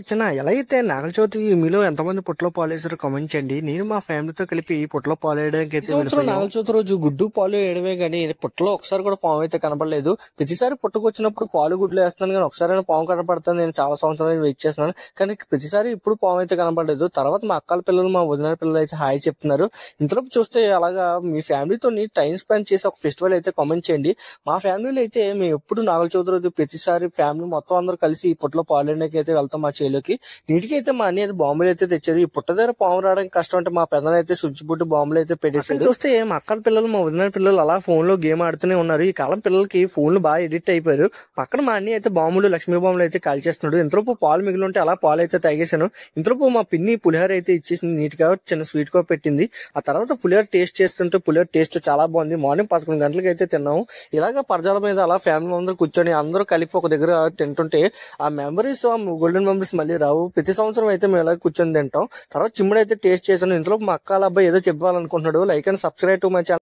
చిన్న ఎలా అయితే నాగల చవితి మీలో ఎంతమంది పుట్టలో పాలేసారో కామెంట్ చేయండి. నేను మా ఫ్యామిలీతో కలిపి పుట్టలో పాలు వేయడానికి అయితే నాగల చవితి రోజు గుడ్డు పాలు వేయడమే కానీ పుట్టలో ఒకసారి కూడా పాము అయితే కనపడలేదు. ప్రతిసారి పుట్టుకొచ్చినప్పుడు పాలు గుడ్లు వేస్తున్నాను కానీ ఒకసారి పాము కనపడుతుంది. నేను చాలా సంవత్సరాలు వెయిట్ చేస్తున్నాను కానీ ప్రతిసారి ఇప్పుడు పాము అయితే కనపడలేదు. తర్వాత మా అక్కల పిల్లలు మా వదిన పిల్లలు అయితే హాయ్ చెప్తున్నారు. ఇంతలోపు చూస్తే అలాగా మీ ఫ్యామిలీతో టైం స్పెండ్ చేసి ఒక ఫెస్టివల్ అయితే కామెంట్ చేయండి. మా ఫ్యామిలీలో అయితే మేము ఎప్పుడు నాగల చవితి రోజు ప్రతిసారి ఫ్యామిలీ మొత్తం అందరూ కలిసి పుట్టలో పాలు వేయడానికి అయితే వెళ్తాం. మా చేలోకి నీటికి అయితే మా అన్ని అయితే బాంబులు అయితే తెచ్చారు. ఈ పుట్ట దగ్గర పాము రావడానికి కష్టం అంటే మా పెద్దలు అయితే స్విచ్ బుట్టు బాంబులు అయితే పెట్టేసారు. చూస్తే మా అక్కల పిల్లలు మా వదిన పిల్లలు అలా ఫోన్ లో గేమ్ ఆడుతూనే ఉన్నారు. ఈ కాలం పిల్లలకి ఫోన్లు బాగా ఎడిట్ అయిపోయారు. పక్కన మా అన్ని అయితే బాంబులు లక్ష్మీ బాంబులు అయితే కాల్చేస్తున్నాడు. ఇంతలోపు పాలు మిగిలి ఉంటే అలా పాలు అయితే తాగేశాను. ఇంతలోపు మా పిన్ని పులిహోర అయితే ఇచ్చేసింది. నీట్గా చిన్న స్వీట్ గా పెట్టింది. ఆ తర్వాత పులిహోర టేస్ట్ చేస్తుంటే పులిహోర టేస్ట్ చాలా బాగుంది. మార్నింగ్ 11 గంటలకు అయితే తిన్నాము. ఇలాగా పరజాల మీద అలా ఫ్యామిలీ అందరూ కూర్చొని అందరూ కలిపి ఒక దగ్గర తింటుంటే ఆ మెమరీస్ గోల్డెన్ మెమరీస్ మళ్ళీ రావు. ప్రతి సంవత్సరం అయితే మేము ఇలా కూర్చొని తింటాం. తర్వాత చిమ్ముడు అయితే టేస్ట్ చేశాను. ఇంతలో మా అక్క అబ్బాయి ఏదో చెప్పాలనుకుంటున్నాడు. Like and subscribe to my channel.